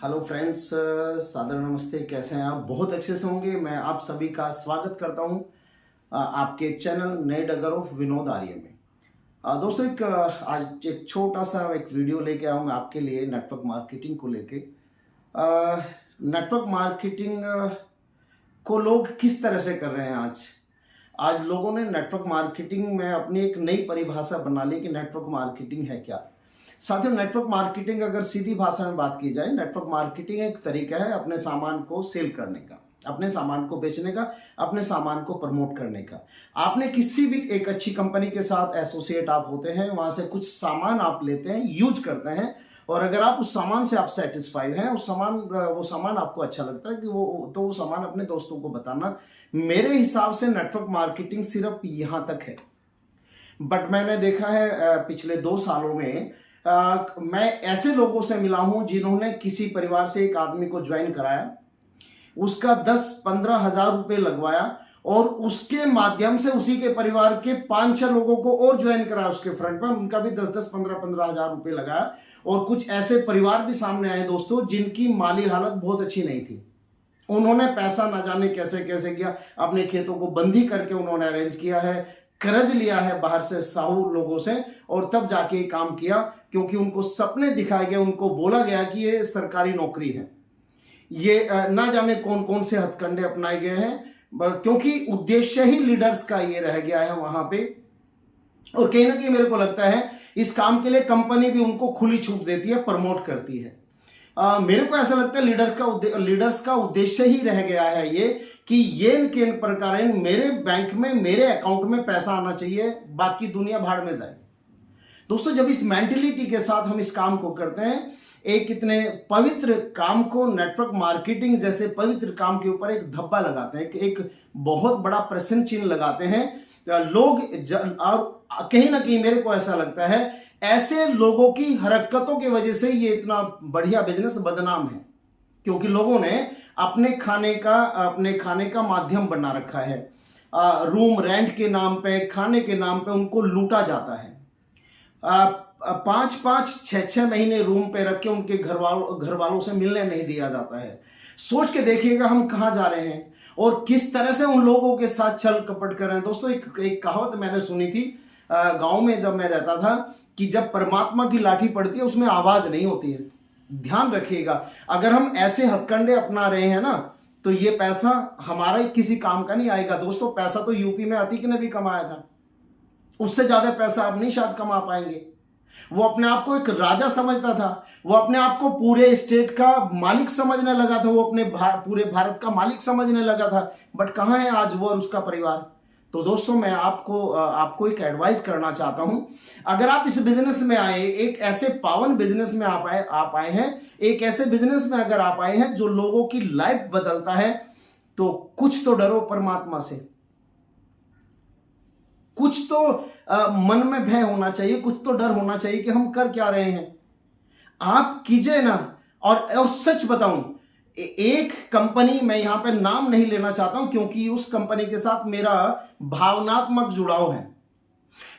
Hello friends, सादर नमस्ते। कैसे हैं आप? बहुत अच्छे से होंगे। मैं आप सभी का स्वागत करता हूं आपके चैनल नए डगर ऑफ विनोद आर्य में। दोस्तों, आज एक छोटा सा एक वीडियो लेके आया हूं मैं आपके लिए नेटवर्क मार्केटिंग को लेके। नेटवर्क मार्केटिंग को लोग किस तरह से कर रहे हैं आज। आज लोगों ने नेटवर्क मार्केटिंग में अपनी एक नई परिभाषा बना ली कि नेटवर्क मार्केटिंग है क्या। साथियों, नेटवर्क मार्केटिंग अगर सीधी भाषा में बात की जाए, नेटवर्क मार्केटिंग एक तरीका है अपने सामान को सेल करने का, अपने सामान को बेचने का, अपने सामान को प्रमोट करने का। आपने किसी भी एक अच्छी कंपनी के साथ एसोसिएट आप होते हैं, वहां से कुछ सामान आप लेते हैं, यूज करते हैं, और अगर आप उस सामान से आप सेटिस्फाइड हैं, वो सामान आपको अच्छा लगता है कि वो सामान अपने दोस्तों को बताना। मेरे हिसाब से नेटवर्क मार्केटिंग सिर्फ यहां तक है। बट मैंने देखा है पिछले 2 सालों में मैं ऐसे लोगों से मिला हूं जिन्होंने किसी परिवार से एक आदमी को ज्वाइन कराया, उसका 10-15 हजार रुपए लगवाया, और उसके माध्यम से उसी के परिवार के 5-6 लोगों को और ज्वाइन कराया उसके फ्रंट पर, उनका भी 10-10, 15-15 हजार रुपए लगाया। और कुछ ऐसे परिवार भी सामने आए दोस्तों जिनकी माली हालत बहुत अच्छी नहीं थी। उन्होंने पैसा ना जाने कैसे कैसे किया, अपने खेतों को बंदी करके उन्होंने अरेंज किया है, कर्ज लिया है बाहर से साहू लोगों से, और तब जाके ये काम किया, क्योंकि उनको सपने दिखाए गए, उनको बोला गया कि ये सरकारी नौकरी है। ये ना जाने कौन कौन से हथकंडे अपनाए गए हैं, क्योंकि उद्देश्य ही लीडर्स का ये रह गया है वहां पे। और कहीं ना कहीं मेरे को लगता है इस काम के लिए कंपनी भी उनको खुली छूट देती है, प्रमोट करती है। मेरे को ऐसा लगता है लीडर्स का उद्देश्य ही रह गया है ये, कि ये किन प्रकार मेरे बैंक में, मेरे अकाउंट में पैसा आना चाहिए, बाकी दुनिया भाड़ में जाए। दोस्तों, जब इस मेंटेलिटी के साथ हम इस काम को करते हैं, एक इतने पवित्र काम को, नेटवर्क मार्केटिंग जैसे पवित्र काम के ऊपर एक धब्बा लगाते हैं, एक बहुत बड़ा प्रश्न चिन्ह लगाते हैं लोग। और कहीं ना कहीं मेरे को ऐसा लगता है ऐसे लोगों की हरकतों की वजह से ये इतना बढ़िया बिजनेस बदनाम है, क्योंकि लोगों ने अपने खाने का माध्यम बना रखा है। रूम रेंट के नाम पे, खाने के नाम पे उनको लूटा जाता है। 5-5, 6-6 महीने रूम पे रख के उनके घर वालों से मिलने नहीं दिया जाता है। सोच के देखिएगा हम कहां जा रहे हैं और किस तरह से उन लोगों के साथ छल कपट कर रहे हैं। दोस्तों, एक कहावत मैंने सुनी थी गांव में जब मैं रहता था, कि जब परमात्मा की लाठी पड़ती है उसमें आवाज नहीं होती है। ध्यान रखिएगा, अगर हम ऐसे हथकंडे अपना रहे हैं ना, तो ये पैसा हमारा ही किसी काम का नहीं आएगा। दोस्तों, पैसा तो यूपी में अतीक ने भी कमाया था, उससे ज्यादा पैसा आप नहीं शायद कमा पाएंगे। वो अपने आप को एक राजा समझता था, वो अपने आप को पूरे स्टेट का मालिक समझने लगा था, वो अपने पूरे भारत का मालिक समझने लगा था। बट कहां है आज वो और उसका परिवार? तो दोस्तों, मैं आपको एक एडवाइस करना चाहता हूं। अगर आप इस बिजनेस में आए, एक ऐसे पावन बिजनेस में आप आए हैं, एक ऐसे बिजनेस में अगर आप आए हैं जो लोगों की लाइफ बदलता है, तो कुछ तो डरो परमात्मा से, कुछ तो मन में भय होना चाहिए, कुछ तो डर होना चाहिए कि हम कर क्या रहे हैं। आप कीजिए ना। और सच बताऊं, एक कंपनी, मैं यहां पे नाम नहीं लेना चाहता हूं, क्योंकि उस कंपनी के साथ मेरा भावनात्मक जुड़ाव है।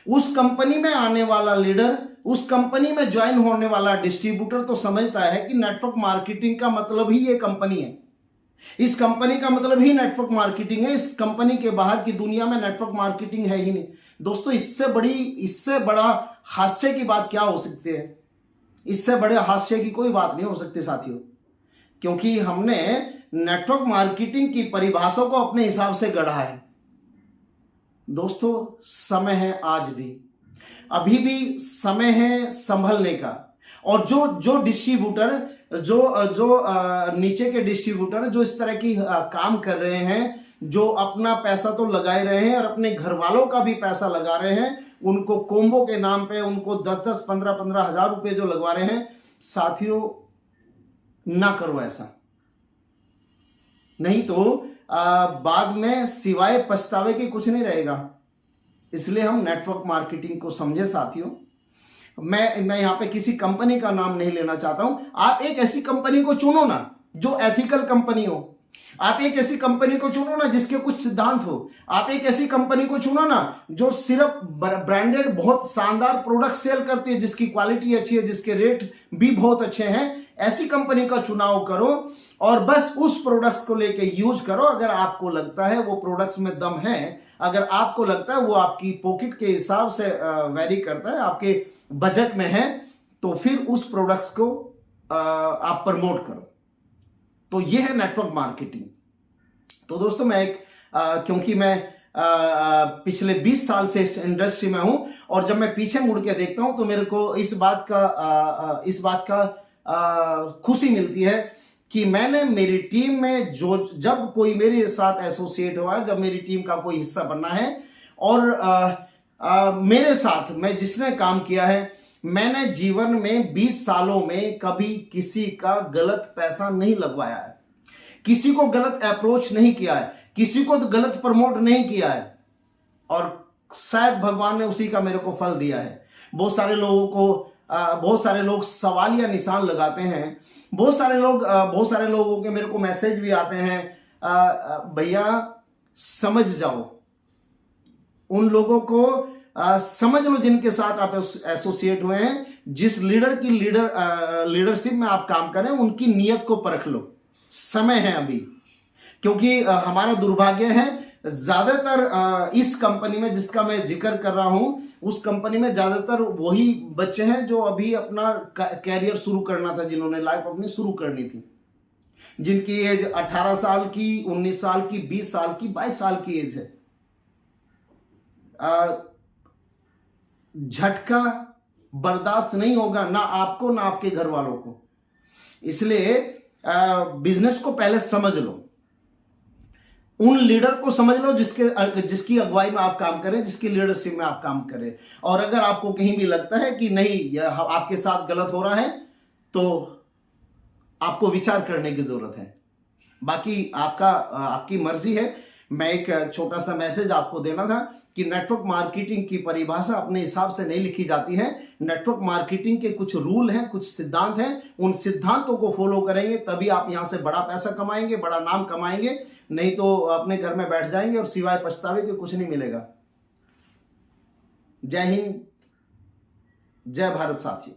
उस कंपनी में आने वाला लीडर, उस कंपनी में ज्वाइन होने वाला डिस्ट्रीब्यूटर तो समझता है कि नेटवर्क मार्केटिंग का मतलब ही ये कंपनी है, इस कंपनी का मतलब ही नेटवर्क मार्केटिंग है। इस कंपनी के बाहर की दुनिया में नेटवर्क मार्केटिंग है ही नहीं। दोस्तों, इससे बड़ा हास्य की बात क्या हो सकती है? इससे बड़े हास्य की कोई बात नहीं हो सकती साथियों, क्योंकि हमने नेटवर्क मार्केटिंग की परिभाषा को अपने हिसाब से गढ़ा है। दोस्तों, समय है आज भी, अभी भी समय है संभलने का। और जो डिस्ट्रीब्यूटर, जो नीचे के डिस्ट्रीब्यूटर जो इस तरह की काम कर रहे हैं, जो अपना पैसा तो लगाए रहे हैं और अपने घर वालों का भी पैसा लगा रहे हैं, उनको कोम्बो के नाम पे उनको 10-10, 15-15 हजार रुपए जो लगवा रहे हैं, साथियों ना करो ऐसा, नहीं तो बाद में सिवाय पछतावे के कुछ नहीं रहेगा। इसलिए हम नेटवर्क मार्केटिंग को समझे साथियों। मैं यहां पे किसी कंपनी का नाम नहीं लेना चाहता हूं। आप एक ऐसी कंपनी को चुनो ना जो एथिकल कंपनी हो, आप एक ऐसी कंपनी को चुनो ना जिसके कुछ सिद्धांत हो। आप एक ऐसी कंपनी को चुनो ना जो सिर्फ ब्रांडेड बहुत शानदार प्रोडक्ट सेल करती है, जिसकी क्वालिटी अच्छी है, जिसके रेट भी बहुत अच्छे हैं। ऐसी कंपनी का चुनाव करो और बस उस प्रोडक्ट्स को लेके यूज करो। अगर आपको लगता है वो प्रोडक्ट्स में दम है, अगर आपको लगता है वो आपकी पॉकेट के हिसाब से वेरी करता है, आपके बजट में है, तो फिर उस प्रोडक्ट्स को आप प्रमोट करो। तो ये है नेटवर्क मार्केटिंग। तो दोस्तों मैं क्योंकि मैं पिछले 20 साल से इस इंडस्ट्री में हूं, और जब मैं पीछे मुड़ के देखता हूं तो मेरे को इस बात का खुशी मिलती है कि मैंने मेरी टीम में जब कोई मेरे साथ एसोसिएट हुआ, जब मेरी टीम का कोई हिस्सा बनना है, और मेरे साथ मैं जिसने काम किया है, मैंने जीवन में 20 सालों में कभी किसी का गलत पैसा नहीं लगवाया है, किसी को गलत अप्रोच नहीं किया है, किसी को तो गलत प्रमोट नहीं किया है, और शायद भगवान ने उसी का मेरे को फल दिया है। बहुत सारे लोग सवालिया निशान लगाते हैं, बहुत सारे लोगों के मेरे को मैसेज भी आते हैं, भैया समझ जाओ, उन लोगों को समझ लो जिनके साथ आप एसोसिएट हुए हैं, जिस लीडरशिप में आप काम करें, उनकी नीयत को परख लो। समय है अभी, क्योंकि हमारा दुर्भाग्य है, ज्यादातर इस कंपनी में जिसका मैं जिक्र कर रहा हूं, उस कंपनी में ज्यादातर वही बच्चे हैं जो अभी अपना कैरियर शुरू करना था, जिन्होंने लाइफ अपनी शुरू करनी थी, जिनकी एज 18 साल की, 19 साल की, 20 साल की, 22 साल की एज है। झटका बर्दाश्त नहीं होगा, ना आपको ना आपके घर वालों को। इसलिए बिजनेस को पहले समझ लो, उन लीडर को समझ लो जिसकी अगुवाई में आप काम करें, जिसकी लीडरशिप में आप काम करें। और अगर आपको कहीं भी लगता है कि नहीं यह आपके साथ गलत हो रहा है, तो आपको विचार करने की जरूरत है। बाकी आपकी मर्जी है। मैं एक छोटा सा मैसेज आपको देना था कि नेटवर्क मार्केटिंग की परिभाषा अपने हिसाब से नहीं लिखी जाती है। नेटवर्क मार्केटिंग के कुछ रूल हैं, कुछ सिद्धांत हैं, उन सिद्धांतों को फॉलो करेंगे तभी आप यहां से बड़ा पैसा कमाएंगे, बड़ा नाम कमाएंगे, नहीं तो अपने घर में बैठ जाएंगे और सिवाय पछतावे के कुछ नहीं मिलेगा। जय हिंद, जय भारत साथियों।